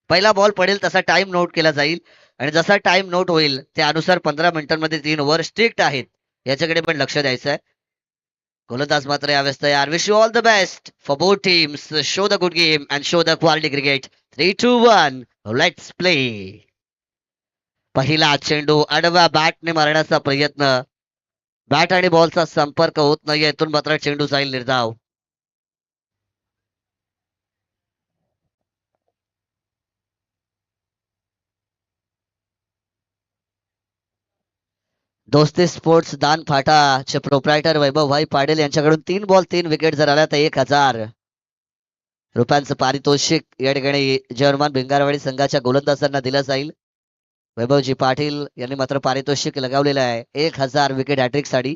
पहिला बॉल पडेल तसा टाइम नोट केला जाईल आणि जसा टाइम नोट होईल त्यानुसार 15 मिनिटांमध्ये 3 ओव्हर स्ट्रिक्ट आहेत याच्याकडे पण लक्ष द्यायचं आहे. गोलंदाज मात्र यावेळेस तयार. Wish you all the best for both teams. Show the good game and show the quality cricket. 3-2-1 let's play. पहिला चेंडू आडव्या बॅटने मारण्याचा प्रयत्न. बॅट आणि बॉलचा संपर्क होत नाहीये. इथून मात्र चेंडू जाईल निर्धाव. दोस्ती स्पोर्ट्स दान फाटाचे प्रोप्रायटर वैभव भाई पाटील यांच्याकडून 3 बॉल 3 विकेट जर आल्या तर 1,000 रुपयांचं पारितोषिक या ठिकाणी जर्मन भिंगारवाडी संघाच्या गोलंदाजांना दिलं जाईल. वैभवजी पाटील यांनी मात्र पारितोषिक लगावलेलं आहे 1,000 विकेट हॅट्रिक साठी.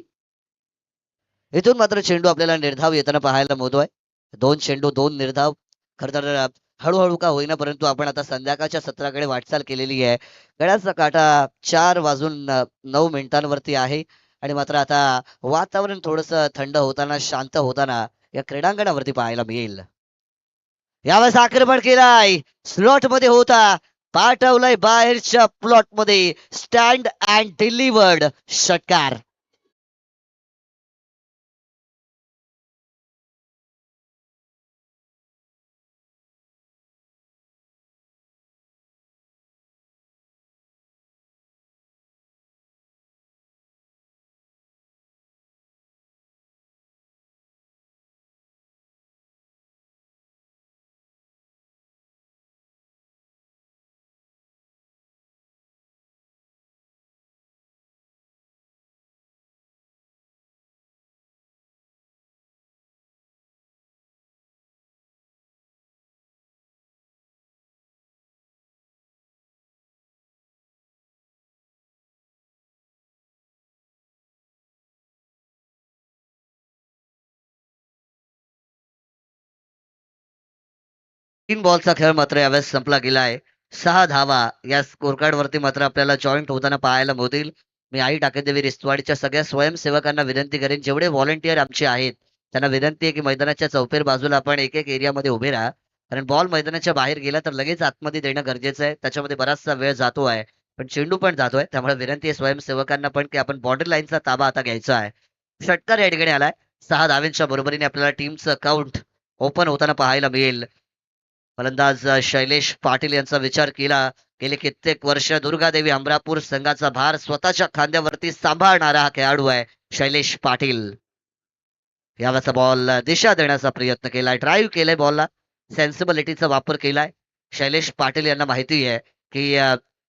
इथून मात्र चेंडू आपल्याला निर्धाव येताना पाहायला मिळतोय. 2 चेंडू 2 निर्धाव. खर तर हळूहळू का होईना परंतु आपण आता संध्याकाळच्या सत्राकडे वाटचाल केलेली आहे. गड्याचा काटा 4 वाजून 9 मिनिटांवरती आहे आणि मात्र आता वातावरण थोडस थंड होताना शांत होताना या क्रीडांगणावरती पाहायला मिळेल. यावेळेस आक्रमण केलाय स्लॉट मध्ये होता पाठवलाय बाहेरच्या प्लॉट मध्ये स्टँड अँड डिलिव्हर्ड षटकार. तीन बॉलचा खेळ मात्र यावेळेस संपला गेलाय. 6 धावा या स्कोर कार्ड वरती मात्र आपल्याला जॉईंट होताना पाहायला मिळतील. मी आई टाकेदेवी रिस्तवाडीच्या सगळ्या स्वयंसेवकांना विनंती करेन जेवढे व्हॉलंटियर आमचे आहेत त्यांना विनंती आहे की मैदानाच्या चौफेर बाजूला आपण एक एक एरियामध्ये उभे राहा. कारण बॉल मैदानाच्या बाहेर गेला तर लगेच आतमध्ये देणं गरजेचं आहे. त्याच्यामध्ये बराचसा वेळ जातो आहे पण चेंडू पण जातोय त्यामुळे विनंती आहे स्वयंसेवकांना पण की आपण बॉर्डर लाईनचा ताबा आता घ्यायचा आहे. षटकार या ठिकाणी आलाय. 6 धावेंच्या बरोबरीने आपल्याला टीमचं अकाउंट ओपन होताना पाहायला मिळेल. फलंदाज शैलेश पाटील यांचा विचार केला. गेले कित्येक वर्ष दुर्गादेवी अमरापूर संघाचा भार स्वतःच्या खांद्यावरती सांभाळणारा हा खेळाडू आहे शैलेश पाटील. यावेळेचा बॉल दिशा देण्याचा प्रयत्न केलाय. ड्राईव्ह केलाय बॉलला. सेन्सिबिलिटीचा वापर केलाय. शैलेश पाटील यांना माहिती आहे की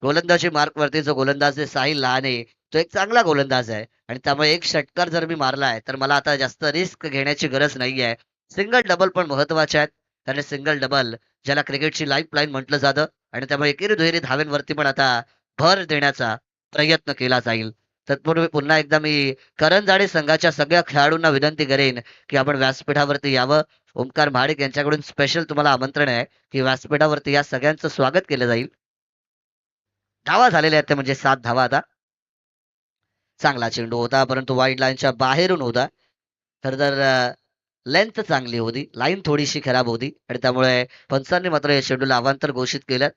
गोलंदाजी मार्क वरती जो गोलंदाज आहे साहिल लहाने तो एक चांगला गोलंदाज आहे आणि त्यामुळे एक षटकार जर मी मारलाय तर मला आता जास्त रिस्क घेण्याची गरज नाहीये. सिंगल डबल पण महत्वाचे आहेत. कारण सिंगल डबल ज्याला क्रिकेटची लाईफ लाईन म्हटलं जातं आणि त्यामुळे एकेरी दुहेरी धाव्यांवरती पण आता भर देण्याचा प्रयत्न केला जाईल. तत्पूर्वी पुन्हा एकदा मी करंजाडे संघाच्या सगळ्या खेळाडूंना विनंती करेन की आपण व्यासपीठावरती यावं. ओमकार महाडिक यांच्याकडून स्पेशल तुम्हाला आमंत्रण आहे की व्यासपीठावरती या सगळ्यांचं स्वागत केलं जाईल. धावा झालेल्या आहेत ते म्हणजे 7 धावा आता. चांगला चेंडू होता परंतु वाईड लाईनच्या बाहेरून होता. खर तर लेंथ चांगली होती. लाईन थोडीशी खराब होती आणि त्यामुळे पंचांनी मात्र या चेंडूला अवांतर घोषित केलं.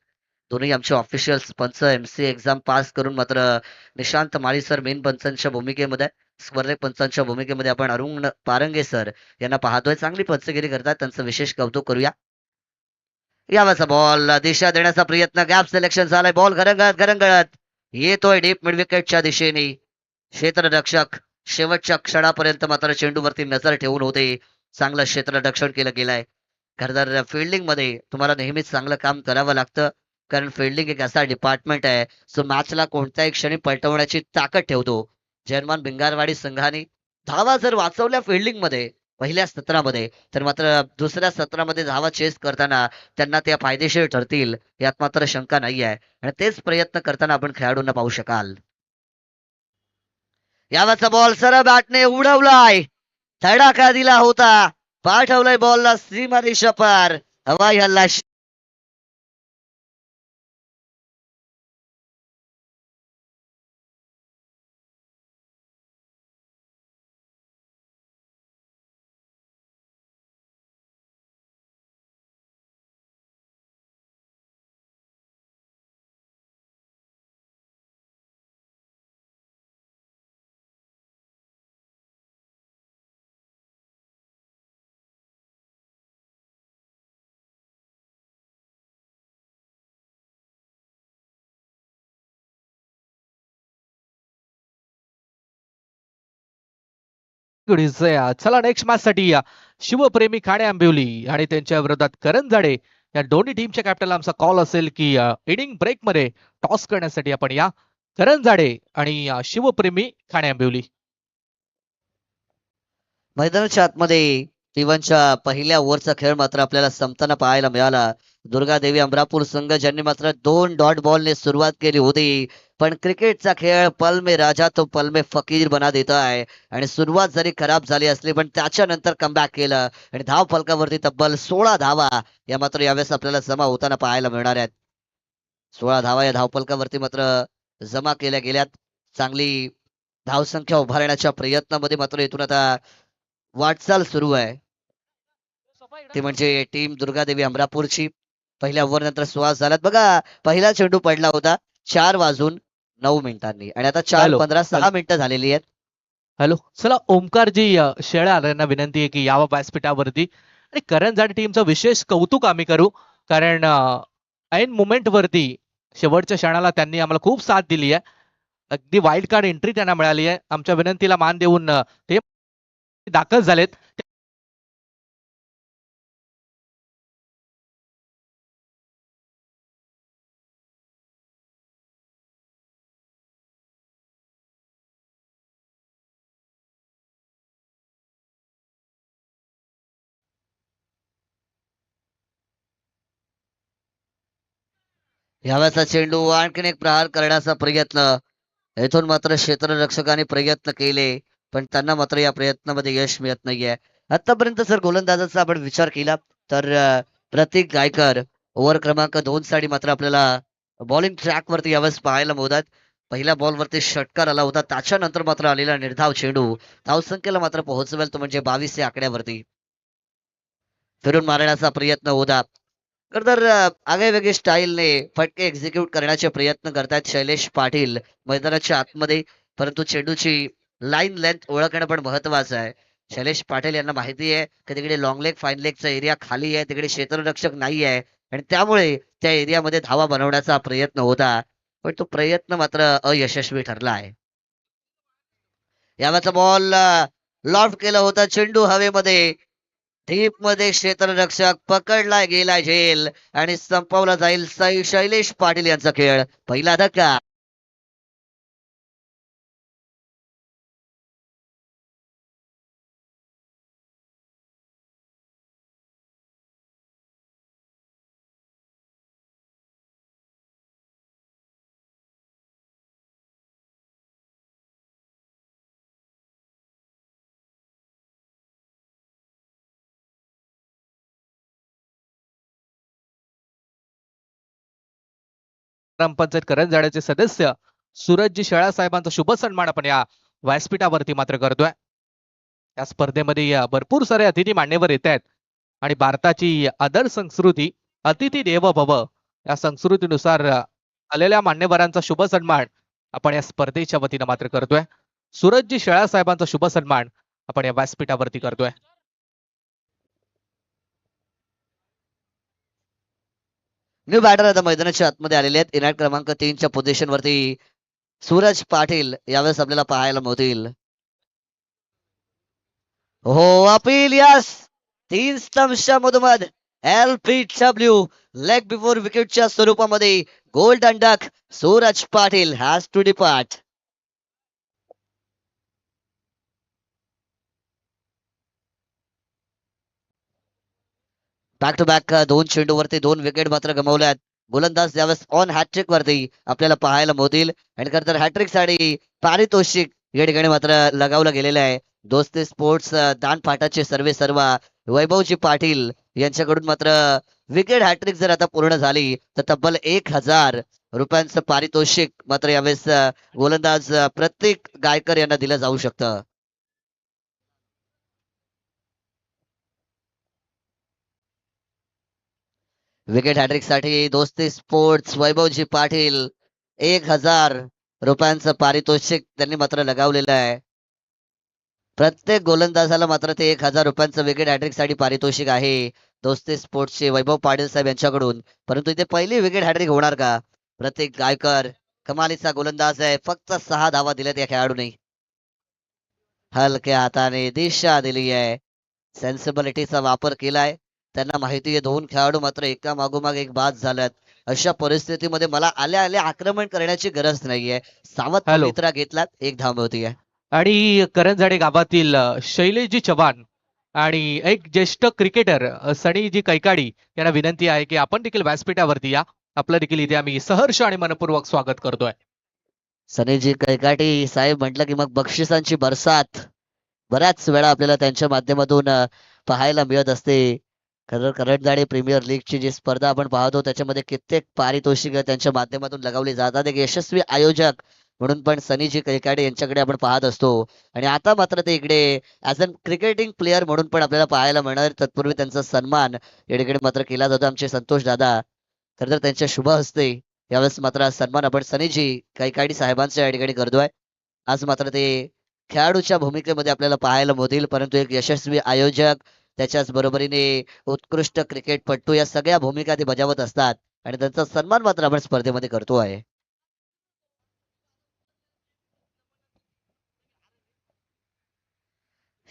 दोन्ही आमचे ऑफिशियल्स पंच एमसी एक्झाम पास करून मात्र निशांत माळी सर मेन पंचांच्या भूमिकेमध्ये स्पर्धक पंचांच्या भूमिकेमध्ये आपण अरुण पारंगे सर यांना पाहतोय. चांगली पंचगिरी करतात त्यांचं विशेष कौतुक करूया. यावाचा बॉल दिशा देण्याचा प्रयत्न गॅप सिलेक्शन झालाय. बॉल घरंगळत येतोय डीप मिड विकेटच्या दिशेने. क्षेत्ररक्षक शेवटच्या क्षणापर्यंत मात्र चेंडूवरती नजर ठेवून होते. चांगलं क्षेत्ररक्षण केलं गेलंय. खरं तर फिल्डिंग मध्ये तुम्हाला नेहमीच चांगलं काम करावं लागतं. कारण फिल्डिंग एक असा डिपार्टमेंट आहे जो मॅचला कोणत्याही क्षणी पलटवण्याची ताकद ठेवतो. जर्मन भिंगारवाडी संघाने धावा जर वाचवल्या फिल्डिंग मध्ये पहिल्या सत्रामध्ये तर मात्र दुसऱ्या सत्रामध्ये धावा चेस करताना त्यांना त्या फायदेशीर ठरतील यात मात्र शंका नाही आहे आणि तेच प्रयत्न करताना आपण खेळाडूंना पाहू शकाल. यावरचा बॉल सरळ बॅटने उडवलाय. धडाका दिला होता. पाठवलाय बॉलला सीमा रेषा पार. हवाई हल्ला चला नेक्स्ट मॅच साठी शिवप्रेमी खाणे आंबिवली आणि त्यांच्या विरोधात करण जाडे या दोन्ही टीमच्या कॅप्टनला आमचा कॉल असेल की इनिंग ब्रेक मध्ये टॉस करण्यासाठी आपण या करण जाडे आणि शिवप्रेमी खाणे आंबिवली. मैदानाच्या आतमध्ये टीव्हीच्या पहिल्या ओव्हरचा खेळ मात्र आपल्याला संपताना पाहायला मिळाला. दुर्गादेवी अमरापूर संघ ज्यांनी मात्र 2 डॉट बॉलने सुरुवात केली होती, पण क्रिकेटचा खेळ पल में राजा तो पल में फकीर बना देता आहे आणि सुरुवात जरी खराब झाली असली पण त्याच्यानंतर कमबॅक केलं आणि धाव फलकावरती तब्बल 16 धावा या मात्र यावेळेस आपल्याला जमा होताना पाहायला मिळणार आहेत. 16 धावा या धावफलकावरती मात्र जमा केल्या गेल्यात. चांगली धावसंख्या उभारण्याच्या प्रयत्नामध्ये मात्र इथून आता वाटचाल सुरू आहे. ते म्हणजे टीम दुर्गादेवी अमरापूरची. पहिल्या ओव्हर नंतर सुवास झालात बघा. पहिला चेंडू पडला होता 4:09 आणि आता 4:15 झालेली आहेत. हॅलो चला ओमकारजी शेळा यांना विनंती आहे की यावं व्यासपीठावरती आणि करण जाडे टीमचं विशेष कौतुक आम्ही करू कारण ऐन मुमेंट वरती शेवटच्या क्षणाला त्यांनी आम्हाला खूप साथ दिली आहे. अगदी वाईल्ड कार्ड एंट्री त्यांना मिळाली आहे. आमच्या विनंतीला मान देऊन ते दाखल झालेत. ह्यावेळेचा चेंडू आणखीन एक प्रहार करण्याचा प्रयत्न. येथून मात्र क्षेत्ररक्षकाने प्रयत्न केले पण त्यांना मात्र या प्रयत्नामध्ये यश मिळत नाहीये. आतापर्यंत जर गोलंदाजाचा आपण विचार केला तर प्रतीक गायकर ओव्हर क्रमांक 2 साठी मात्र आपल्याला बॉलिंग ट्रॅक वरती यावेळेस पाहायला मिळतात. पहिल्या बॉल वरती षटकार आला होता त्याच्यानंतर मात्र आलेला निर्धाव चेंडू धावसंख्येला मात्र पोहोचवेल तो म्हणजे 22 या आकड्यावरती फिरून मारण्याचा प्रयत्न होता. तर आगळेवेगळे स्टाईलने फटके एक्झिक्यूट करण्याचे प्रयत्न करतायत शैलेश पाटील मैदानाच्या आतमध्ये. परंतु चेंडूची लाईन लेंथ ओळखणं पण महत्वाचं आहे. शैलेश पाटील यांना माहिती आहे की तिकडे लॉंग लेग फाईन लेगचा एरिया खाली आहे, तिकडे क्षेत्ररक्षक नाही आहे आणि त्यामुळे त्या एरियामध्ये धावा बनवण्याचा प्रयत्न होता पण तो प्रयत्न मात्र अयशस्वी ठरला आहे. यावेळेचा बॉल लॉफ्ट केला होता चेंडू हवेमध्ये. डीप मध्ये क्षेत्ररक्षक पकडला गेला झेल आणि संपवला जाईल शैलेश पाटील यांचा खेळ. पहिला धक्का. ग्रामपंचायत करण जाड्याचे सदस्य सूरजजी शेळा साहेबांचा शुभ सन्मान आपण या व्यासपीठावरती मात्र करतोय. या स्पर्धेमध्ये भरपूर सारे अतिथी मान्यवर येत आहेत आणि भारताची आदर संस्कृती अतिथी देव भव या संस्कृतीनुसार आलेल्या मान्यवरांचा शुभ सन्मान आपण या स्पर्धेच्या वतीनं मात्र करतोय. सूरजजी शेळा साहेबांचा शुभ सन्मान आपण या व्यासपीठावरती करतोय. न्यू बॅटर आता मैदानाच्या आतमध्ये आलेले आहेत. इनाट क्रमांक 3च्या पोझिशन वरती सूरज पाटील यावेळेस आपल्याला पाहायला मिळतील. हो अपील यस 3 स्टंप्सच्या मधोमध LBW लेग बिफोर विकेटच्या स्वरूपामध्ये golden duck Suraj Patil has to depart. Back to back 2 चेंडूवरती 2 विकेट मात्र गमावल्यात. गोलंदाज यावेळेस ऑन हॅट्रिक वरती आपल्याला पाहायला मिळतील आणि खरं तर हॅट्रिक साठी पारितोषिक या ठिकाणी मात्र लगावलं गेलेलं आहे. दोस्ती स्पोर्ट्स दानपाटाचे सर्वे सर्वा वैभवजी पाटील यांच्याकडून मात्र विकेट हॅट्रिक जर आता पूर्ण झाली तर तब्बल 1000 रुपयांचं पारितोषिक मात्र यावेळेस गोलंदाज प्रतीक गायकर यांना दिलं जाऊ शकतं. विकेट हॅट्रिक साठी दोस्ती स्पोर्ट्स वैभवजी पाटील 1000 रुपयांचं पारितोषिक त्यांनी मात्र लगावलेलं आहे. प्रत्येक गोलंदाजाला मात्र ते 1000 रुपयांचं विकेट हॅट्रिक साठी पारितोषिक आहे दोस्ती स्पोर्ट्सचे वैभव पाटील साहेब यांच्याकडून. परंतु इथे पहिली विकेट हॅट्रिक होणार का? प्रतीक गायकर कमालीचा गोलंदाज आहे. फक्त 6 धावा दिल्यात या खेळाडूने. हलक्या हाताने दिशा दिली आहे. सेन्सिबिलिटीचा वापर केलाय. त्यांना माहिती आहे दोन खेळाडू मात्र एका मागोमाग एक बाद झाल्यात. अशा परिस्थितीमध्ये मला आल्या आल्या आक्रमण करण्याची गरज नाहीये. सावध हॅलो. पवित्रा घेतलात, एक धाव मिळतीये. आणि करंजाडे गावातील शैलेशजी चव्हाण आणि एक ज्येष्ठ क्रिकेटर सनीजी कैकाडी यांना विनंती आहे की आपण देखील व्यासपीठावरती या. आपलं देखील इथे आम्ही सहर्ष आणि मनपूर्वक स्वागत करतोय. सनीजी कैकाटी साहेब म्हटलं की मग बक्षिसांची बरसात बऱ्याच वेळा आपल्याला त्यांच्या माध्यमातून पाहायला मिळत असते. खरं करंजाडे प्रीमियर लीगची जी स्पर्धा आपण पाहतो त्याच्यामध्ये कित्येक पारितोषिक त्यांच्या माध्यमातून लगावली जातात. एक यशस्वी आयोजक म्हणून पण सनीजी कैकाडे यांच्याकडे आपण पाहत असतो. आणि आता मात्र ते इकडे ऍज अन क्रिकेटिंग प्लेअर म्हणून पण आपल्याला पाहायला मिळणार. तत्पूर्वी त्यांचा सन्मान या ठिकाणी मात्र केला जातो. आमचे संतोष दादा खरं तर त्यांच्या शुभ हस्ते यावेळेस मात्र हा सन्मान आपण सनीजी कैकाडी साहेबांच्या या ठिकाणी करतोय. आज मात्र ते खेळाडूच्या भूमिकेमध्ये आपल्याला पाहायला मिळतील, परंतु एक यशस्वी आयोजक त्याच्याच बरोबरीने उत्कृष्ट क्रिकेटपटू या सगळ्या भूमिका ते बजावत असतात आणि त्यांचा सन्मान मात्र आपण स्पर्धेमध्ये करतो आहे.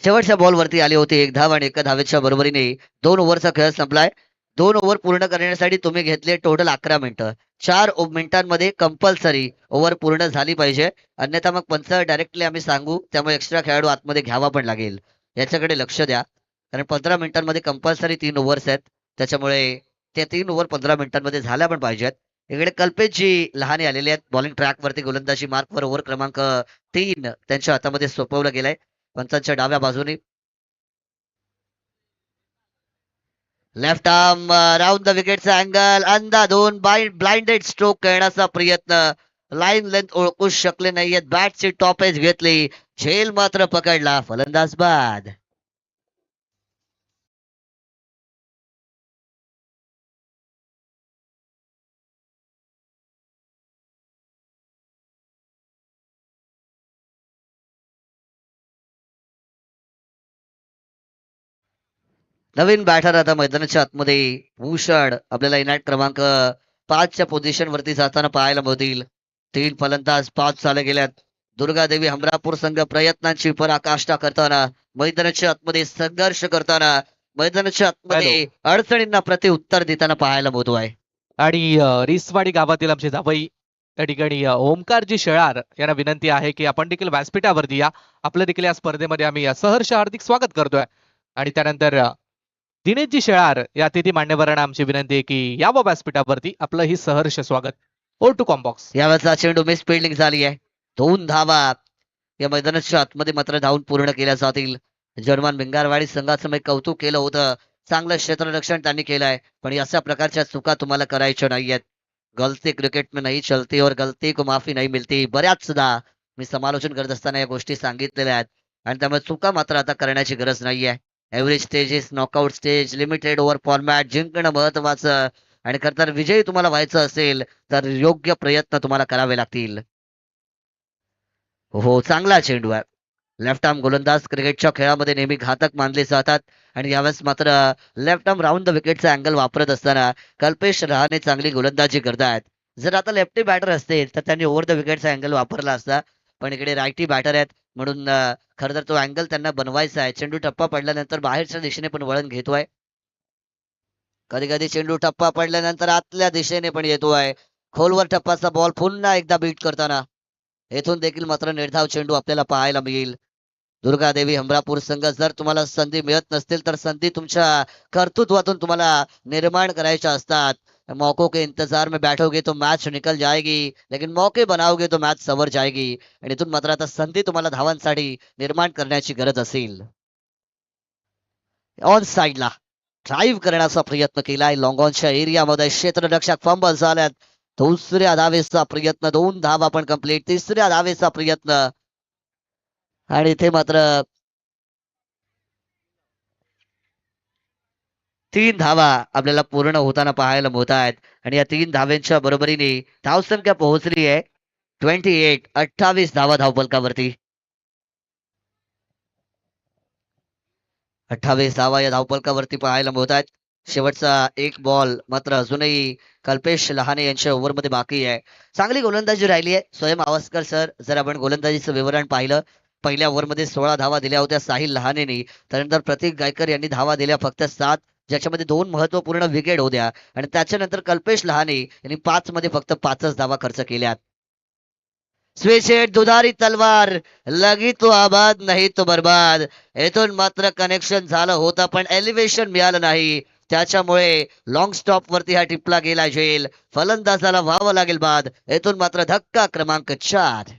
शेवटच्या बॉलवरती आली होती एक धाव आणि एका धावेच्या बरोबरीने 2 ओव्हरचा खेळ संपलाय. 2 ओव्हर पूर्ण करण्यासाठी तुम्ही घेतले टोटल 11 मिनिटं. 4 मिनिटांमध्ये कंपल्सरी ओव्हर पूर्ण झाली पाहिजे, अन्यथा मग पंच डायरेक्टली आम्ही सांगू, त्यामुळे एक्स्ट्रा खेळाडू आतमध्ये घ्यावा पण लागेल. याच्याकडे लक्ष द्या, कारण 15 मिनिटांमध्ये कंपल्सरी 3 ओव्हर्स आहेत, त्याच्यामुळे त्या 3 ओव्हर 15 मिनिटांमध्ये झाल्या पण पाहिजेत. इकडे कल्पेशजी लहाने आलेले आहेत. बॉलिंग ट्रॅकवरती गोलंदाजी मार्कवर ओव्हर क्रमांक 3 त्यांच्या हातामध्ये सोपवलं गेलंय. पंचांच्या डाव्या बाजूने लेफ्ट आर्म राऊंड द विकेटचा अँगल अंधाधून ब्लाइंडेड स्ट्रोक करण्याचा प्रयत्न. लाईन लेंथ ओळखू शकले नाहीयेत. बॅटची टॉप एज घेतली, झेल मात्र पकडला, फलंदाज बाद. नवीन बॅटर आता मैदानाच्या आतमध्ये भूषण आपल्याला इनाट क्रमांक 5च्या पोझिशन वरती जाताना पाहायला मिळतील. 3 फलंदाज 5 चाले गेल्यात. दुर्गादेवी हमरापूर संघ प्रयत्नांची पराकाष्ठा करताना, मैदानाच्या आतमध्ये संघर्ष करताना, मैदानाच्या आतमध्ये अडचणींना प्रत्युत्तर देताना पाहायला मिळतो आहे. आणि रिसवाडी गावातील आमचे जावई त्या ठिकाणी ओमकारजी शेळार यांना विनंती आहे की आपण देखील व्यासपीठावरती या. आपलं देखील या स्पर्धेमध्ये आम्ही सहर्ष हार्दिक स्वागत करतोय. आणि त्यानंतर दिनेशजी शेळार या अतिथी मान्यवरांना आमची विनंती आहे की यावं व्यासपीठावरती. आपलं ही सहर्ष स्वागत. O two combox. यावेळेचा चेंडू मिस फिल्डिंग झाली आहे. 2 धावा या मैदानाच्या आतमध्ये मात्र धावून पूर्ण केल्या जातील. जर्मन भिंगारवाडी संघाचं मी कौतुक केलं होतं. चांगलं क्षेत्ररक्षण त्यांनी केलंय, पण अशा प्रकारच्या चुका तुम्हाला करायच्या नाहीयेत. गलती क्रिकेट में नहीं चलती और गलती को माफी नहीं मिलती. बऱ्याचदा मी समालोचन करत असताना या गोष्टी सांगितलेल्या आहेत आणि त्यामुळे चुका मात्र आता करण्याची गरज नाहीये. Average stages, knockout stage, limited over format जिंकणं महत्वाचं आणि खरं तर विजयी तुम्हाला व्हायचं असेल तर योग्य प्रयत्न तुम्हाला करावे लागतील. हो, चांगला चेंडू आहे. लेफ्ट आर्म गोलंदाज क्रिकेटच्या खेळामध्ये नेहमी घातक मानले जातात आणि यावेळेस मात्र लेफ्ट आर्म राऊंड द विकेटचा अँगल वापरत असताना कल्पेश रहाणे चांगली गोलंदाजी करतायत. जर आता लेफ्टी बॅटर असतील तर त्यांनी ओव्हर द विकेटचा अँगल वापरला असता, पण इकडे रायटी बॅटर आहेत म्हणून खरं तर तो अँगल त्यांना बनवायचा आहे. चेंडू टप्पा पडल्यानंतर बाहेरच्या दिशेने पण वळण घेतोय. कधी कधी चेंडू टप्पा पडल्यानंतर आतल्या दिशेने पण येतोय. खोलवर टप्पाचा बॉल पुन्हा एकदा बीट करताना येथून देखील मात्र निर्धाव चेंडू आपल्याला पाहायला मिळेल. दुर्गादेवी हमरापूर संघ, जर तुम्हाला संधी मिळत नसतील तर संधी तुमच्या कर्तृत्वातून तुम्हाला निर्माण करायच्या असतात. मौकों के इंतजार में बैठोगे तो मैच निकल जाएगी, लेकिन मौके बनाओगे तो मैच सवर जाएगी. आणि इथून मात्र आता संधी तुम्हाला धावांसाठी निर्माण करण्याची गरज असेल. ऑन साइडला ड्राईव्ह करण्याचा प्रयत्न केलाय. लॉंगॉनच्या एरियामध्ये क्षेत्ररक्षक फंबल झाल्यात. दुसऱ्या धावेचा प्रयत्न, 2 धावा पण कंप्लीट. तिसऱ्या धावेचा प्रयत्न आणि इथे मात्र 3 धावा आपल्याला पूर्ण होताना पाहायला मिळत आहेत आणि या 3 धाव्यांच्या बरोबरीने धावसंख्या पोहोचली आहे 28. 28 धावा धावफलकावरती. 28 धावा या धावफलकावरती पाहायला मिळत आहेत. शेवटचा एक बॉल मात्र अजूनही कल्पेश लहाने यांच्या ओव्हरमध्ये बाकी आहे. चांगली गोलंदाजी राहिली आहे. स्वयं आवस्कर सर, जर आपण गोलंदाजीचं विवरण पाहिलं पहिल्या ओव्हरमध्ये 16 धावा दिल्या होत्या साहिल लहानेनी. त्यानंतर प्रतीक गायकर यांनी धावा दिल्या फक्त 7, ज्याच्यामध्ये 2 महत्वपूर्ण विकेट होत्या. आणि त्याच्यानंतर कल्पेश लहाने यांनी 5 मध्ये फक्त 5च धावा खर्च केल्यात. स्विचेट दुधारी तलवार, लगी तो आबाद नाही तो बर्बाद. येथून मात्र कनेक्शन झालं होतं पण एलिव्हेशन मिळालं नाही. त्याच्यामुळे लॉंग स्टॉप वरती हा टिपला गेला झेल. फलंदाजाला व्हावं लागेल बाद. येथून मात्र धक्का क्रमांक 4.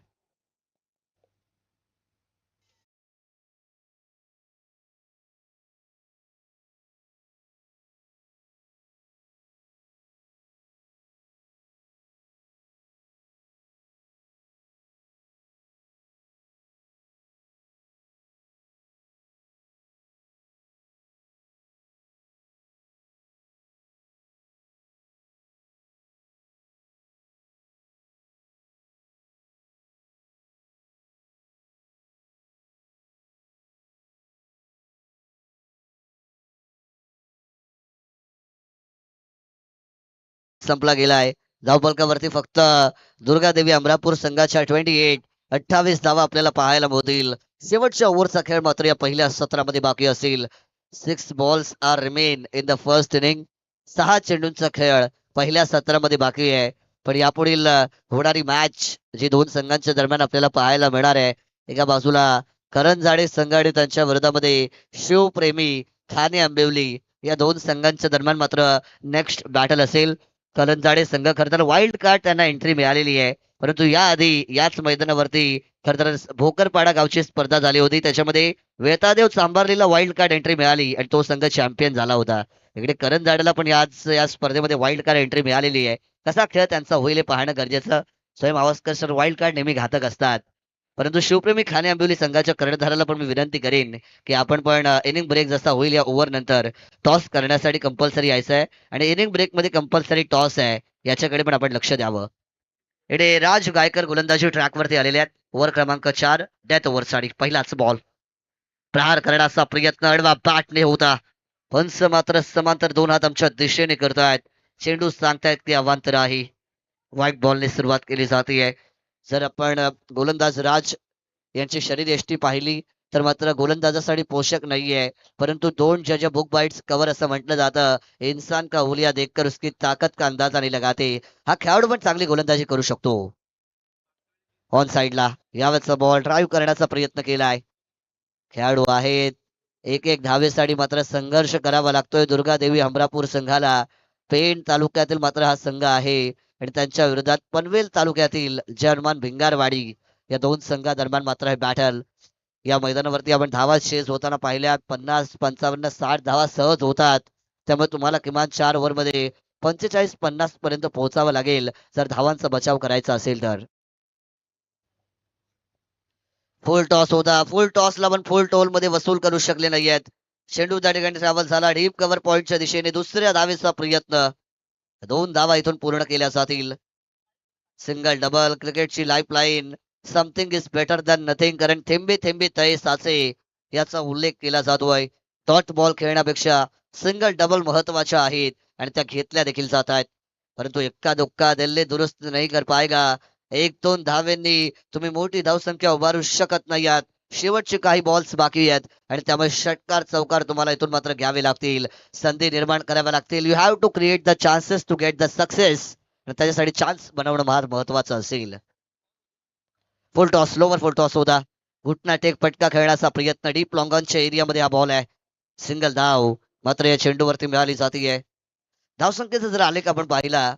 संपला गेलाय. धावफलकावरती फक्त दुर्गादेवी अमरापूर संघाच्या 28 धावा आपल्याला पाहायला मिळतील. शेवटच्या ओव्हरचा खेळ मात्र या पहिल्या सत्रामध्ये बाकी असेल. 6 balls are remain in the first inning. 6 चेंडूंचा खेळ पहिल्या सत्रामध्ये बाकी आहे. पण यापुढील होणारी मॅच जी 2 संघांच्या दरम्यान आपल्याला पाहायला मिळणार आहे. एका बाजूला करंजाडे संघ आणि त्यांच्या विरोधामध्ये शिवप्रेमी ठाणे आंबिवली या 2 संघांच्या दरम्यान मात्र नेक्स्ट बॅटल असेल. करंजाडे संघ खरं तर वाईल्ड कार्ड त्यांना एंट्री मिळालेली आहे. परंतु याआधी याच मैदानावरती खरं तर भोकरपाडा गावची स्पर्धा झाली होती. त्याच्यामध्ये वेतादेव चांभारलीला वाईल्ड कार्ड एंट्री मिळाली आणि तो संघ चॅम्पियन झाला होता. इकडे करंजाडेला पण या स्पर्धेमध्ये वाईल्ड कार्ड एंट्री मिळालेली आहे. कसा खेळ त्यांचा होईल हे पाहणं गरजेचं. स्वयं आवस्कर सर वाईल्ड कार्ड नेहमी घातक असतात. परंतु शिवप्रेमी खाणे आंबिवली संघाच्या कर्णधाराला पण मी विनंती करेन की आपण पण इनिंग ब्रेक जसा होईल या ओव्हर नंतर टॉस करण्यासाठी कंपल्सरी यायचं आहे. आणि इनिंग ब्रेक मध्ये कंपल्सरी टॉस आहे, याच्याकडे पण आपण लक्ष द्यावं. इकडे राज गायकर गोलंदाजी ट्रॅकवरती आलेले आहेत. ओव्हर क्रमांक 4 डेथ ओव्हरसाठी पहिलाच बॉल. प्रहार करण्याचा प्रयत्न अडवा बॅटने होता. पंच मात्र समांतर 2 हात आमच्या दिशेने करतायत. चेंडू सांगतायत की अवांतर आहे. व्हाईट बॉलने सुरुवात केली जाते. जर आपण गोलंदाज राज यांची शरीरयष्टी पाहिली तर मात्र गोलंदाजासाठी पोषक नाहीये. परंतु 2 जज बुक बाइट्स कव्हर असं म्हटलं जातं. इंसान का हुलिया देखकर उसकी ताकत का अंदाजा नहीं लगाते. हा खेळाडू पण चांगली गोलंदाजी करू शकतो. ऑन साइडला यावेळेचा बॉल ड्राईव्ह करण्याचा प्रयत्न केलाय. खेळाडू आहेत. एक धावेसाठी मात्र संघर्ष करावा लागतोय दुर्गादेवी हमरापूर संघाला. पेण तालुक्यातील मात्र हा संघ आहे आणि त्यांच्या विरोधात पनवेल तालुक्यातील जर्मन भिंगारवाडी या 2 संघादरम्यान मात्र हे बॅटल. या मैदानावरती आपण धावा चेस होताना पाहिल्यात. 50, 55, 60 धावा सहज होतात. त्यामुळे तुम्हाला किमान 4 ओव्हरमध्ये 45-50 पर्यंत पोहोचावं लागेल जर धावांचा बचाव करायचा असेल तर. फुल टॉस होता. फुल टॉसला पण फुल टोल मध्ये वसूल करू शकले नाहीयेत. चेंडू त्या ठिकाणी ट्रॅव्हल झाला डीप कव्हर पॉइंटच्या दिशेने. दुसऱ्या धावेचा प्रयत्न. 2 धावा इथून पूर्ण केल्या जातील. सिंगल डबल क्रिकेटची life line. Something is better than nothing. कारण थेंबे थेंबे तळे साचे याचा उल्लेख केला जातोय. डॉट बॉल खेळण्यापेक्षा सिंगल डबल महत्वाच्या आहेत आणि त्या घेतल्या देखील जात आहेत. परंतु एक्का दुक्का दिल्ली दुरुस्त नाही कर पाएगा. 1-2 धावेंनी तुम्ही मोठी धावसंख्या उभारू शकत नाही आहात. शेवटचे काही बॉल्स बाकी आहेत आणि त्यामुळे षटकार चौकार तुम्हाला इथून मात्र घ्यावे लागतील. संधी निर्माण कराव्या लागतील. You have to create the chances to get the success. त्याच्यासाठी चान्स बनवणं फार महत्वाचं असेल. Full toss lower full toss होता. घुटना टेक फटका खेळण्याचा प्रयत्न डीप लॉंगॉनच्या एरियामध्ये हा बॉल आहे. सिंगल धाव मात्र या चेंडूवरती मिळाली जाते. धावसंख्येचा जर आलेख आपण पाहिला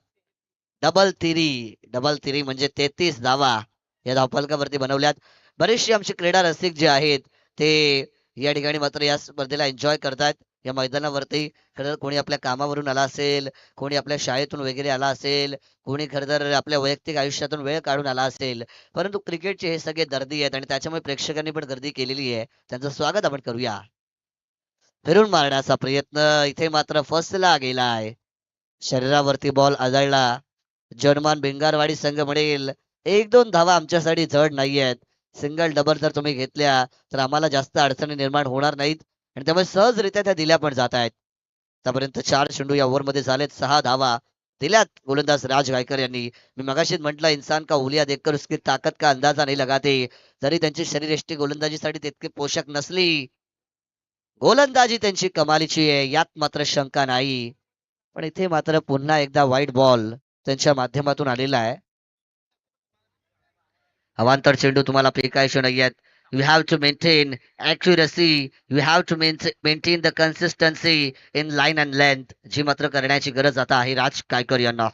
डबल तिरी म्हणजे 33 धावा या धावफलकावरती बनवल्यात. बरेचसे आमचे क्रीडा रसिक जे आहेत ते या ठिकाणी मात्र या स्पर्धेला एन्जॉय करतात. या मैदानावरती खरं कोणी आपल्या कामावरून आला असेल, कोणी आपल्या शाळेतून वगैरे आला असेल, कोणी खरं तर आपल्या वैयक्तिक आयुष्यातून वेळ काढून आला असेल. परंतु क्रिकेटचे हे सगळे दर्दी आहेत आणि त्याच्यामुळे प्रेक्षकांनी पण गर्दी केलेली आहे. त्यांचं स्वागत आपण करूया. फिरून मारण्याचा प्रयत्न इथे मात्र फसला गेलाय. शरीरावरती बॉल आदळला. जर्मन भिंगारवाडी संघ म्हणेल 1-2 धावा आमच्यासाठी जड नाहीयेत. सिंगल डबल जर तुम्ही घेतल्या तर आम्हाला जास्त अडचणी निर्माण होणार नाहीत आणि त्यामुळे सहजरित्या त्या दिल्या पण जात आहेत. आतापर्यंत 4 चेंडू या ओव्हरमध्ये झालेत. 6 धावा दिल्यात गोलंदाज राज गायकर यांनी. मी मगाशीच म्हटलं, इंसान का हुलिया देखकर उसकी ताकत का अंदाजा नाही लगाते. जरी त्यांची शरीरयष्टी गोलंदाजीसाठी तितकी पोषक नसली, गोलंदाजी त्यांची कमालीची आहे, यात मात्र शंका नाही. पण इथे मात्र पुन्हा एकदा वाईट बॉल त्यांच्या माध्यमातून आलेला आहे. अवांतर चेंडू तुम्हाला फेकायचे नाहीयेत. You have to maintain accuracy, you have to maintain the consistency in line and length, जी मात्र करण्याची गरज आता आहे राज गायकर यांना.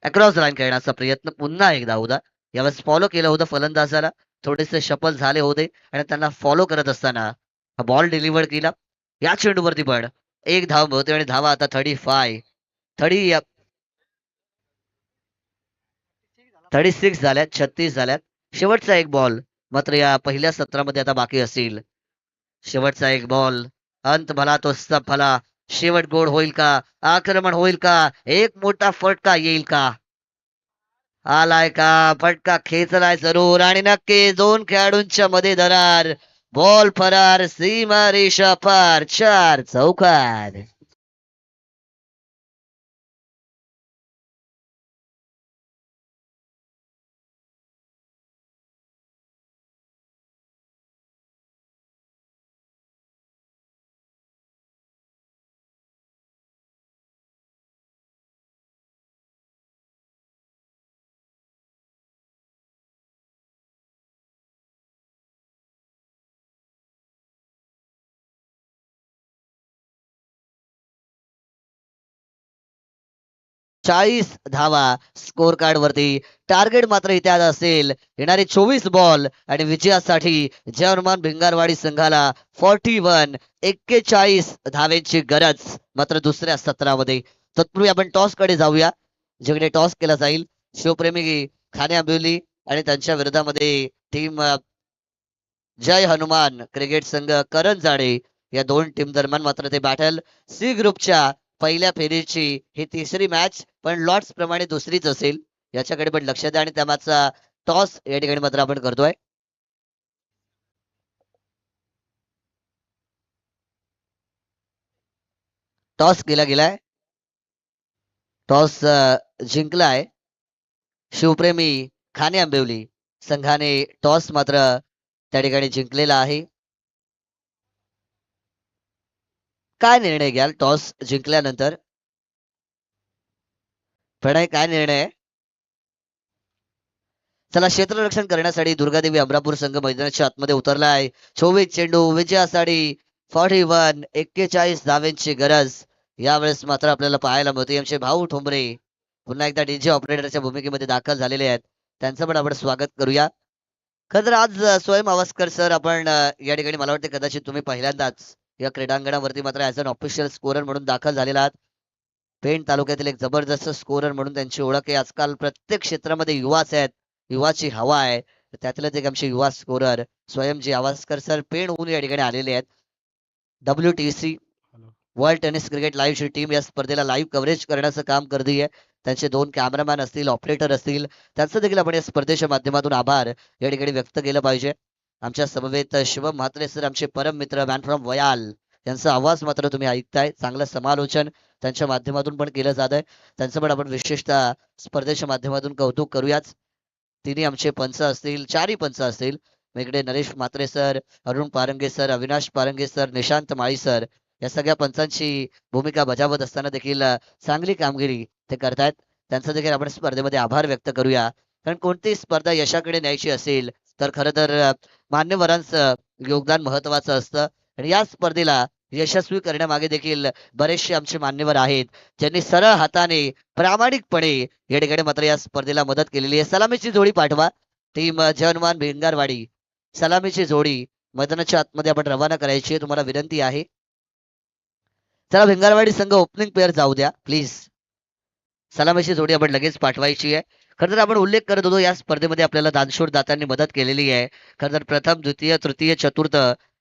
अक्रॉस लाईन खेळण्याचा प्रयत्न पुन्हा एकदा होता. यावेळेस फॉलो केलं होतं फलंदाजाला, थोडेसे शफल झाले होते आणि त्यांना फॉलो करत असताना हा बॉल डिलिव्हर केला. या चेंडूवरती पण एक धाव मिळते आणि धावा आता 36 झाल्यात, 36 झाल्यात. शेवटचा एक बॉल मात्र या पहिल्या सत्रामध्ये आता बाकी असतील. शेवटचा एक बॉल, अंत भला तो सब भला. शेवट गोड होईल का, आक्रमण होईल का, एक मोठा फटका येईल का? आलाय का फटका, खेचलाय जरूर आणि नक्की दोन खेळाडूंच्या मध्ये दरार. बॉल फरार, सीमा रेषा पार, 4 चौकार. चाळीस धावा स्कोर कार्ड वरती. टार्गेट मात्र इथे आज असेल येणारे 24 बॉल आणि विजयासाठी जर्मन भिंगारवाडी संघाला 41 धावेची गरज मात्र दुसऱ्या सत्रामध्ये. तत्पूर्वी आपण टॉस कडे जाऊया, जिकडे टॉस केला जाईल. शिवप्रेमी खाने आंबिवली आणि त्यांच्या विरोधामध्ये टीम जय हनुमान क्रिकेट संघ करंजाडे, या दोन टीम दरम्यान मात्र ते बॅटल. सी ग्रुपच्या पहिल्या फेरीची ही तिसरी मॅच, पण लॉट्स प्रमाणे दुसरीच असेल, याच्याकडे पण लक्ष द्या. आणि त्यामागचा टॉस या ठिकाणी मात्र आपण करतोय. टॉस केला गेलाय, टॉस जिंकलाय शिवप्रेमी खाने आंबिवली संघाने. टॉस मात्र त्या ठिकाणी जिंकलेला आहे. काय निर्णय घ्याल टॉस जिंकल्यानंतर? प्रणय, काय निर्णय आहे? चला, क्षेत्ररक्षण करण्यासाठी दुर्गादेवी अमरापूर संघ मैदानाच्या आतमध्ये उतरलाय. 24 चेंडू विजयासाठी 41 धावेंची गरज यावेळेस मात्र आपल्याला पाहायला मिळते. आमचे भाऊ ठोंबरे पुन्हा एकदा डीजे ऑपरेटरच्या भूमिकेमध्ये दाखल झालेले आहेत, त्यांचं पण आपण स्वागत करूया. खरं तर आज स्वयं अवस्कर सर, आपण या ठिकाणी मला वाटते कदाचित तुम्ही पहिल्यांदाच या क्रीडांगणावरती मात्र ऍज अन ऑफिशियल स्कोरर म्हणून दाखल झालेला आहात. पेण तालुक्यातील एक जबरदस्त स्कोरर म्हणून त्यांची ओळख आहे. आजकाल प्रत्येक क्षेत्रामध्ये युवाच आहेत, युवाची हवा आहे. त्यातलेच एक आमचे युवा स्कोरर स्वयंजी अवस्कर सर पेणहून या ठिकाणी आलेले आहेत. WTC world tennis cricket live ची टीम या स्पर्धेला लाईव्ह कव्हरेज करण्याचं काम करते. त्यांचे 2 कॅमेरामॅन असतील, ऑपरेटर असतील, त्यांचं देखील आपण या स्पर्धेच्या माध्यमातून आभार या ठिकाणी व्यक्त केलं पाहिजे. आमच्या समवेत शिवम म्हात्रे सर, आमचे परम मित्र मॅन फ्रॉम वयाल, यांचा आवाज मात्र तुम्ही ऐकताय. चांगलं समालोचन त्यांच्या माध्यमातून पण केलं जात आहे, त्यांचं पण आपण विशेषतः स्पर्धेच्या माध्यमातून कौतुक करूयाच. तिन्ही आमचे पंच असतील, 4ही पंच असतील, इकडे Naresh Mhatre sir, Arun Parange sir, Avinash Parange sir, Nishant Mali sir, या सगळ्या पंचांची भूमिका बजावत असताना देखील चांगली कामगिरी ते करतायत. त्यांचा देखील आपण स्पर्धेमध्ये आभार व्यक्त करूया. कारण कोणतीही स्पर्धा यशाकडे न्यायची असेल तर खरं तर मान्यवरांचं योगदान महत्वाचं असतं. आणि या स्पर्धेला यशस्वी करण्यामागे देखील बरेचसे आमचे मान्यवर आहेत, ज्यांनी सरळ हाताने प्रामाणिकपणे या ठिकाणी मात्र या स्पर्धेला मदत केलेली आहे. सलामीची जोडी पाठवा टीम जयहनुमान भिंगारवाडी. सलामीची जोडी मैदानाच्या आतमध्ये आपण रवाना करायची आहे, तुम्हाला विनंती आहे. चला, भिंगारवाडी संघ ओपनिंग प्लेअर जाऊ द्या प्लीज. सलामीची जोडी आपण लगेच पाठवायची आहे. खरं तर आपण उल्लेख करत होतो, या स्पर्धेमध्ये आपल्याला दानशूर दात्यांनी मदत केलेली आहे. खरं तर प्रथम, द्वितीय, तृतीय, चतुर्थ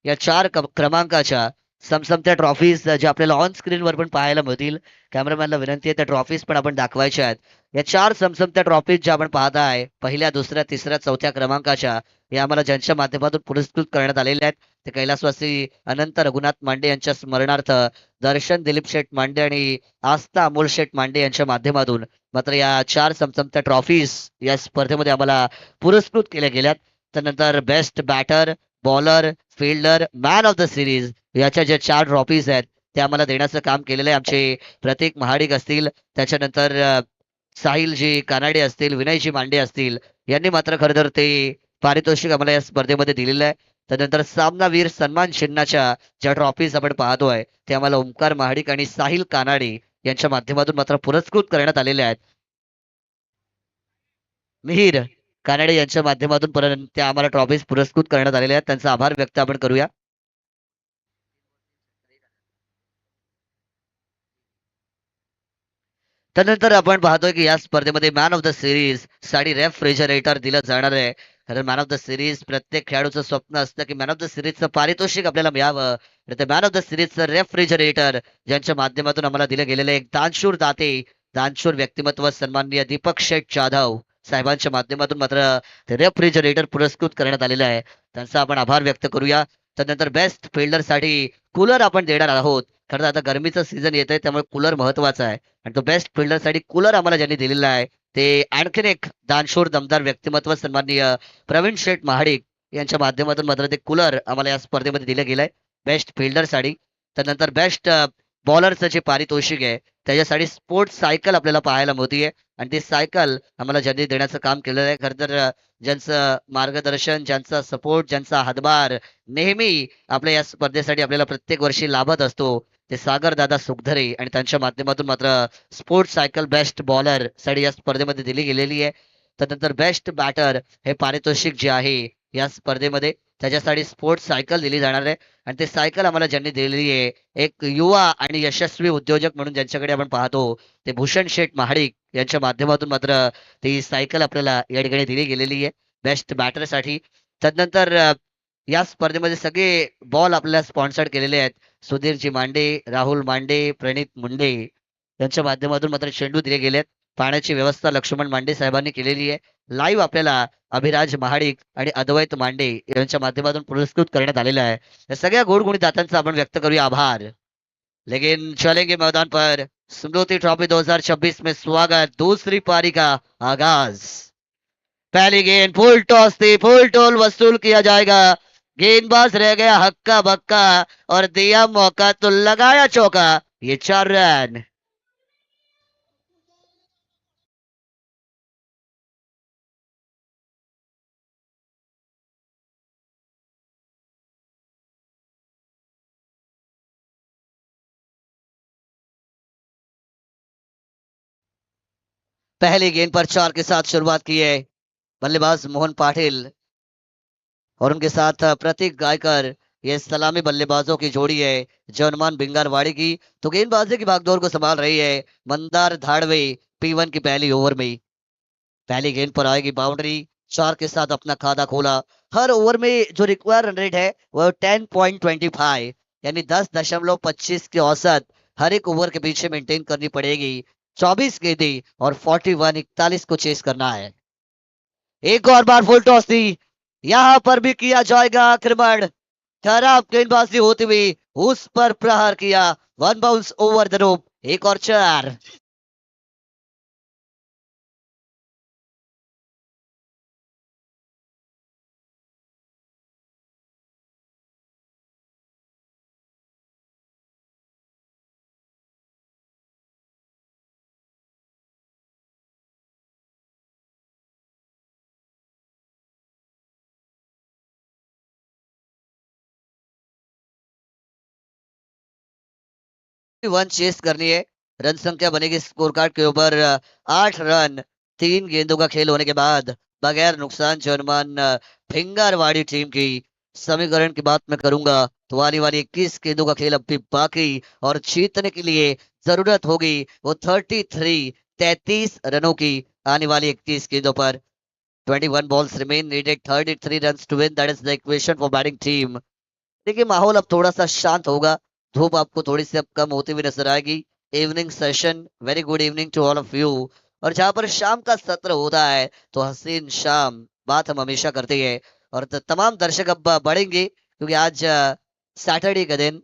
या 4 क्रमांकाच्या समसमत्या ट्रॉफीज ज्या आपल्याला ऑन स्क्रीनवर पण पाहायला मिळतील. कॅमेरामॅनला विनंती आहे त्या ट्रॉफीज पण आपण दाखवायच्या आहेत. या 4 समसमत्या ट्रॉफीज ज्या आपण पाहताय पहिल्या, दुसऱ्या, तिसऱ्या, चौथ्या क्रमांकाच्या, या आम्हाला ज्यांच्या माध्यमातून पुरस्कृत करण्यात आलेल्या आहेत ते कैलासवासी अनंत रघुनाथ मांडे यांच्या स्मरणार्थ दर्शन दिलीप शेठ मांडे आणि आस्था अमोल शेठ मांडे यांच्या माध्यमातून मात्र या 4 समसमत्या ट्रॉफीज या स्पर्धेमध्ये आम्हाला पुरस्कृत केल्या गेल्यात. त्यानंतर best batter, bowler, fielder, man of the series याच्या ज्या 4 ट्रॉफीज आहेत त्या आम्हाला देण्याचं काम केलेलं आहे. आमचे प्रतीक महाडिक असतील, त्याच्यानंतर साहिलजी कानाडे असतील, विनयजी मांडे असतील, यांनी मात्र खरं तर ते पारितोषिक आम्हाला या स्पर्धेमध्ये दिलेलं आहे. त्यानंतर सामनावीर सन्मान चिन्हाच्या ज्या ट्रॉफीज आपण पाहतोय ते आम्हाला ओंकार महाडिक आणि साहिल कानाडे यांच्या माध्यमातून मात्र पुरस्कृत करण्यात आलेले आहेत. मिहीर कानाडे यांच्या माध्यमातून पर्यंत त्या आम्हाला ट्रॉफीज पुरस्कृत करण्यात आलेल्या आहेत. त्यांचा आभार व्यक्त आपण करूया. त्यानंतर आपण पाहतोय की या स्पर्धेमध्ये मॅन ऑफ द सिरीज साठी रेफ्रिजरेटर दिलं जाणार आहे. कारण मॅन ऑफ द सिरीज प्रत्येक खेळाडूचं स्वप्न असतं की मॅन ऑफ द सिरीजचं पारितोषिक आपल्याला मिळावं. तर ते मॅन ऑफ द सिरीजचं रेफ्रिजरेटर ज्यांच्या माध्यमातून आम्हाला दिलं गेलेलं आहे, एक दानशूर दाते, दानशूर व्यक्तिमत्व सन्माननीय दीपक शेठ जाधव साहेबांच्या माध्यमातून मात्र ते रेफ्रिजरेटर पुरस्कृत करण्यात आलेलं आहे. त्यांचा आपण आभार व्यक्त करूया. त्यानंतर बेस्ट फिल्डर साठी कूलर आपण देणार आहोत. खरं तर आता गरमीचं सीझन येत आहे त्यामुळे कूलर महत्वाचा आहे आणि तो बेस्ट फिल्डर साठी कूलर आम्हाला ज्यांनी दिलेला आहे ते आणखीन एक दानशूर दमदार व्यक्तिमत्व सन्माननीय प्रवीण शेठ महाडिक यांच्या माध्यमातून मात्र ते कूलर आम्हाला या स्पर्धेमध्ये दिलं गेलंय बेस्ट फिल्डर साठी. त्यानंतर बेस्ट बॉलरचं जे पारितोषिक आहे त्याच्यासाठी स्पोर्ट्स सायकल आपल्याला पाहायला मिळतीये आणि ती सायकल आम्हाला ज्यांनी देण्याचं काम केलेलं आहे. खरं तर ज्यांचं मार्गदर्शन, ज्यांचा सपोर्ट, ज्यांचा हातभार नेहमी आपल्या या स्पर्धेसाठी आपल्याला प्रत्येक वर्षी लाभत असतो ते सागर दादा सुखधरे आणि त्यांच्या माध्यमातून मात्र स्पोर्ट्स सायकल बेस्ट बॉलर साठी या स्पर्धेमध्ये दिली गेलेली आहे. त्यानंतर बेस्ट बॅटर हे पारितोषिक जे आहे या स्पर्धेमध्ये त्याच्यासाठी स्पोर्ट्स सायकल दिली जाणार आहे आणि ते सायकल आम्हाला ज्यांनी दिलेली आहे एक युवा आणि यशस्वी उद्योजक म्हणून ज्यांच्याकडे आपण पाहतो ते भूषण शेठ महाडिक यांच्या माध्यमातून मात्र ती सायकल आपल्याला या ठिकाणी दिली गेलेली आहे बेस्ट बॅटरसाठी. त्यानंतर या स्पर्धेमध्ये सगळे बॉल आपल्याला स्पॉन्सर्ड केलेले आहेत. सुधीरजी मांडे, राहुल मांडे, प्रणित मुंडे यांच्या माध्यमातून मात्र चेंडू दिले गेलेत. पाण्याची व्यवस्था लक्ष्मण मांडे साहेबांनी केलेली आहे. लाईव्ह आपल्याला अभिराज महाडिक आणि अद्वैत मांडे यांच्या माध्यमातून पुरस्कृत करण्यात आलेला आहे. या सगळ्या गुणगुणी दात्यांचा आपण व्यक्त करूया आभार. लेकिन चलेंगे मैदान पर स्मृति ट्रॉफी 2026 में स्वागत. दूसरी पारी का आगाज. पहली गेंद फुल टॉस थी, फुल टोल वसूल किया जाएगा. गेंदबाज रह गया हक्का बक्का और दिया मौका तो लगाया चौका. ये 4 रन. पहली गेंद पर 4 के साथ शुरुआत की है बल्लेबाज मोहन पाटिल और उनके साथ प्रतीक गायकर. ये सलामी बल्लेबाजों की जोड़ी है जनमान बिंगारवाड़ी की. तो गेंदबाजी की भागदौड़ को संभाल रही है मंदार धाड़वे P1 की पहली ओवर में. पहली गेंद पर आएगी बाउंड्री. 4 के साथ अपना खाता खोला. हर ओवर में जो रिक्वायर रन रेट है वह 10.25 यानी 10.25 की औसत हर एक ओवर के पीछे मेंटेन करनी पड़ेगी. 24 गेंदें और 41 को चेस करना है. एक और बार फुल टॉस थी. यहां पर भी किया जाएगा आक्रमण. खराब गेंदबाजी होती हुई उस पर प्रहार किया. 1 बाउंस ओवर द रोप. एक और 4. वन चेस करनी है. रन संख्या बनेगी स्कोर कार्ड के ऊपर 8 रन 3 गेंदों का खेल होने के बाद बगैर नुकसान जर्मन फिंगरवाड़ी टीम की. समीकरण की बात मैं करूंगा तो आने वाली 21 गेंदों का खेल अब भी बाकी और जीतने के लिए जरूरत होगी वो 33 रनों की. आने वाली 21 गेंदों पर 21 balls remain needed, 33 runs to win. That is the equation for batting team. देखिए माहौल अब थोड़ा सा शांत होगा, धूप आपको थोड़ी सी अब कम होती हुई नजर आएगी। Evening session, very good evening to all of you. और जहां पर शाम का सत्र होता है तो हसीन शाम बात हम हमेशा करते हैं। और तमाम दर्शक अब बढ़ेंगे क्योंकि आज सैटरडे का दिन।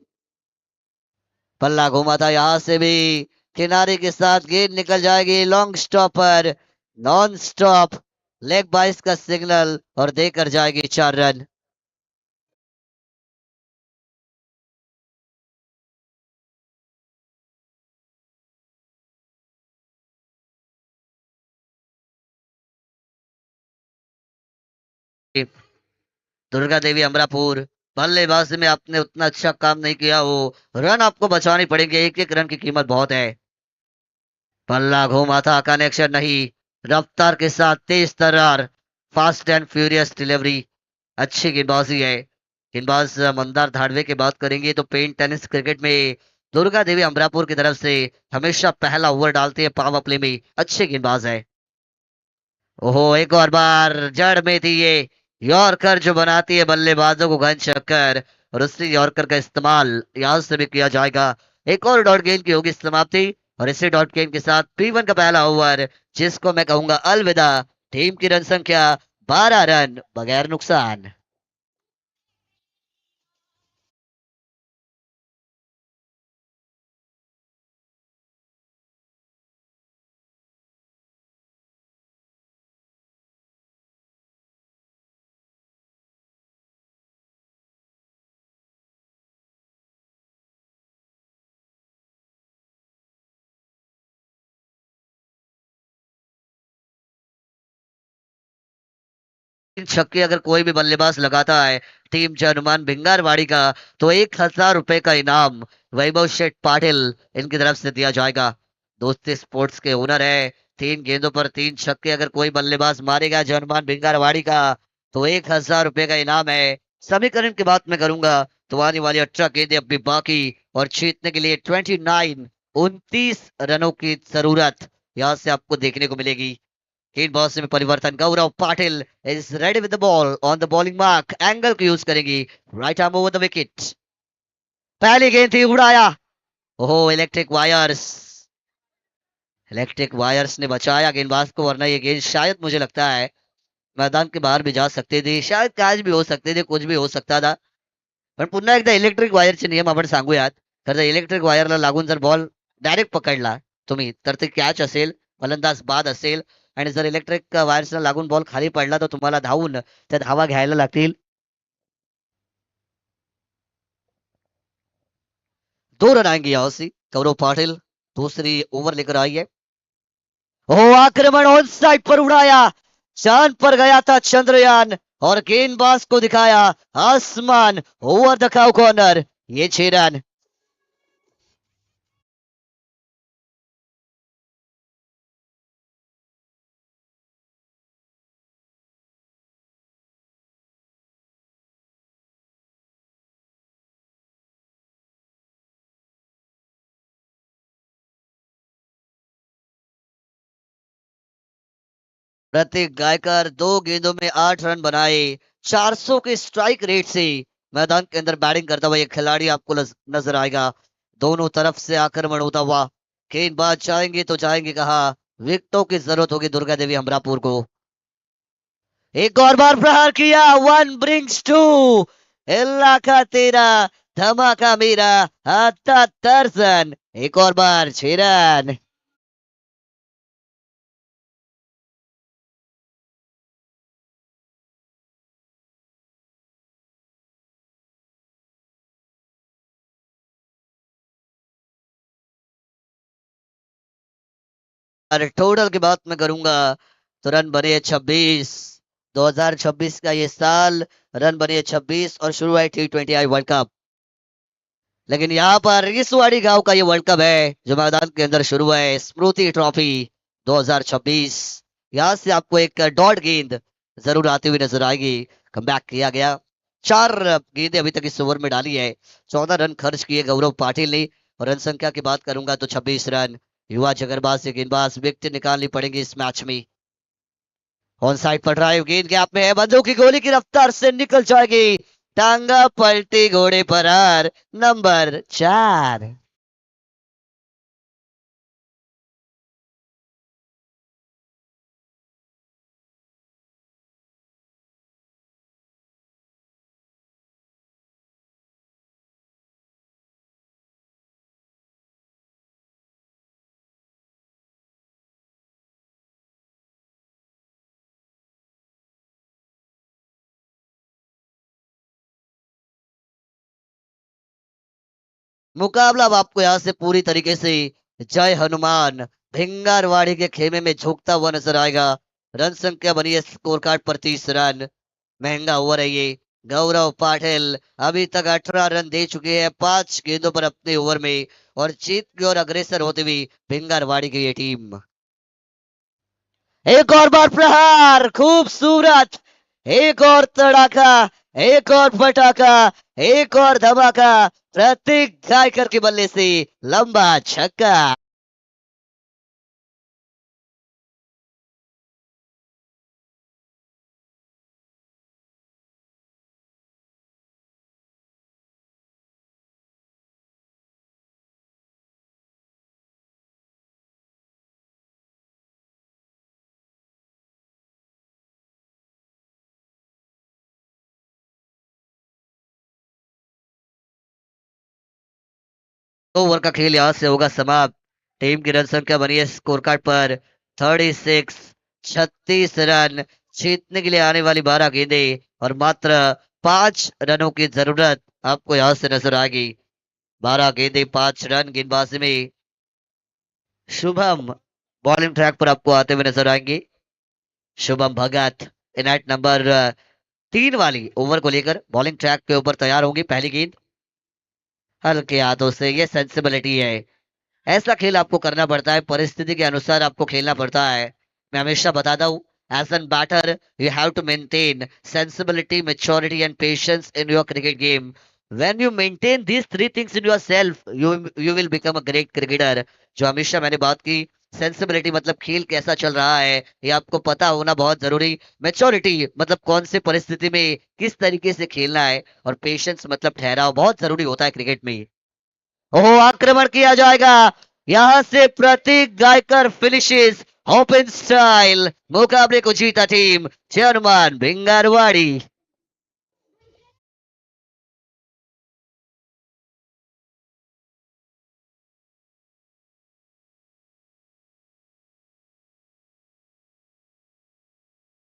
पल्ला घुमा था यहां से भी, किनारे के साथ गेंद निकल जाएगी long stopper, non stop, leg बाइस का सिग्नल और देकर जाएगी 4 रन। दुर्गा देवी अमरापुर, बल्लेबाजी में आपने उतना अच्छा काम नहीं किया हो, रन आपको बचाने पड़ेंगे, एक एक रन की कीमत बहुत है। पल्ला घूमा था, कनेक्शन नहीं, रफ्तार के साथ तेज तर्रार, फास्ट एंड फ्यूरियस डिलीवरी, अच्छी गेंदबाजी है। गेंदबाज मंदार धाड़वे की बात करेंगे तो पेन टेनिस क्रिकेट में दुर्गा देवी अमरापुर की तरफ से हमेशा पहला ओवर डालते हैं पावर प्ले में, अच्छे गेंदबाज है। ओहो, एक और बार जड़ में थी ये यॉर्कर जो बनाती है बल्लेबाजों को घन चक्कर, और उसी यॉर्कर का इस्तेमाल यहां से भी किया जाएगा। एक और डॉट गेंद की होगी समाप्ति, और इसी डॉट गेंद के साथ P1 का पहला ओवर, जिसको मैं कहूंगा अलविदा। टीम की रन संख्या 12 रन बगैर नुकसान। तीन छक्के अगर कोई भी बल्लेबाज लगाता है टीम जर्मन भिंगारवाड़ी का, तो 1,000 रुपए का इनाम वैभव शेठ पाटिल इनकी तरफ से दिया जाएगा। दोस्ती स्पोर्ट्स के ओनर है। 3 गेंदों पर 3 छक्के अगर कोई बल्लेबाज मारेगा जर्मन भिंगारवाड़ी का, तो 1,000 रुपए का इनाम है। समीकरण की बात मैं करूंगा तो आने वाली 18 गेंदें अब भी बाकी, और जीतने के लिए 29 रनों की जरूरत यहां से आपको देखने को मिलेगी। गेंद बॉस में परिवर्तन, गौरव पाटिल इज रेडी विद the ball on the bowling mark, angle को यूज करेंगी, right arm over the wicket. पहली गेंद थी, उड़ाया। ओहो, इलेक्ट्रिक वायर्स ने बचाया गेंदबाज को, वरना ये गेंद शायद मुझे लगता है मैदान के बाहर भी जा सकते थे, शायद कैच भी हो सकते थे, कुछ भी हो सकता था. पण पुन्हा एकदा इलेक्ट्रिक वायरचे नियम आपण सांगूयात. तर इलेक्ट्रिक वायरला लागून जर बॉल डायरेक्ट पकडला तुम्ही, तर ते कॅच असेल, फलंदाज बाद असेल. आणि जर इलेक्ट्रिक वायर्सला लागून बॉल खाली पडला तर तुम्हाला धावून त्या धावा घ्यायला लागतील. 2 रन आएंगे यहां से. गौरव पाटिल दूसरी ओवर लेकर आई है. ओ आक्रमण ऑन साइड पर उड़ाया, चांद पर गया था चंद्रयान, और गेंदबाज को दिखाया आसमान, ओवर द काउ कॉर्नर. ये 6 रन. प्रतीक गायकर 2 गेंदों में 8 रन बनाए, 400 के स्ट्राइक रेट से मैदान के अंदर बैटिंग करता हुआ ये खिलाड़ी आपको नजर आएगा. दोनों तरफ से आक्रमण होता हुआ गेंदबाज चाहेंगे तो जाएंगे कहा. विकेटों की जरूरत होगी दुर्गा देवी अमरापुर को. एक और बार प्रहार किया, 1 brings 2. इलाका तेरा, धमाका मेरा, आता दर्शन. एक और बार 6 रन. अरे टोटल की बात मैं करूंगा तो रन बने हैं 26. 2026 का ये साल, रन बने हैं 26, और शुरू है T20I वर्ल्ड कप. लेकिन यहाँ पर रिसवाड़ी गांव का ये वर्ल्ड कप है जो मैदान के अंदर शुरू है, स्मृति ट्रॉफी 2026. यहाँ से आपको एक डॉट गेंद जरूर आती हुई नजर आएगी. कमबैक किया गया, 4 गेंदें अभी तक इस ओवर में डाली है, 14 रन खर्च किए गौरव पाटिल ने. और रन संख्या की बात करूंगा तो 26 रन. युवा जगरबाज से गेंदबाज विकेट निकालनी पड़ेगी इस मैच में. ऑन साइड पर ड्राइव, गेंद गैप में है, बंदूक की गोली की रफ्तार से निकल जाएगी. टांगा पलटी घोड़े पर हार, नंबर 4। मुकाबला अब आपको यहाँ से पूरी तरीके से जय हनुमान भिंगारवाड़ी के खेमे में झोंकता हुआ नजर आएगा। रन संख्या बनी है स्कोर कार्ड पर 30 रन। महंगा ओवर है ये। गौरव पाटिल अभी तक 18 रन दे चुके हैं 5 गेंदों पर अपने ओवर में, और जीत की ओर अग्रसर होती हुई भिंगारवाड़ी की ये टीम। एक और बार प्रहार, खूबसूरत, एक और तड़ाका, एक और पटाखा, एक और धमाका, प्रतीक गायकर के बल्ले से लंबा छक्का। ओवर का खेल यहां से होगा समाप्त। टीम की रन संख्या बनी है स्कोर कार्ड पर 36, 36 रन। जीतने के लिए आने वाली 12 गेंदे और मात्र 5 रनों की जरूरत आपको यहां से नजर आएगी। 12 गेंदे 5 रन गेंदबाजी में शुभम बॉलिंग ट्रैक पर आपको आते हुए नजर आएंगे। Shubham Bhagat in at number 3 वाली ओवर को लेकर बॉलिंग ट्रैक के ऊपर तैयार होंगी। पहली गेंद हल्के हाथों से, ये सेंसिबिलिटी है। ऐसा खेल आपको करना पड़ता है, परिस्थिति के अनुसार आपको खेलना पड़ता है। मैं हमेशा बताता हूँ, as an batter you have to maintain sensibility, maturity and patience in your cricket game. When you maintain these 3 things in yourself, you will become a great cricketer। जो हमेशा मैंने बात की, सेंसिबिलिटी मतलब खेल कैसा चल रहा है ये आपको पता होना बहुत जरूरी। मेच्योरिटी मतलब कौन से परिस्थिति में किस तरीके से खेलना है, और पेशेंस मतलब ठहराव बहुत जरूरी होता है क्रिकेट में। ओहो, आक्रमण किया जाएगा। यहां से प्रतीक गायकर फिनिशेस ओपन स्टाइल। मुकाबले को जीता टीम जय हनुमान भिंगारवाड़ी।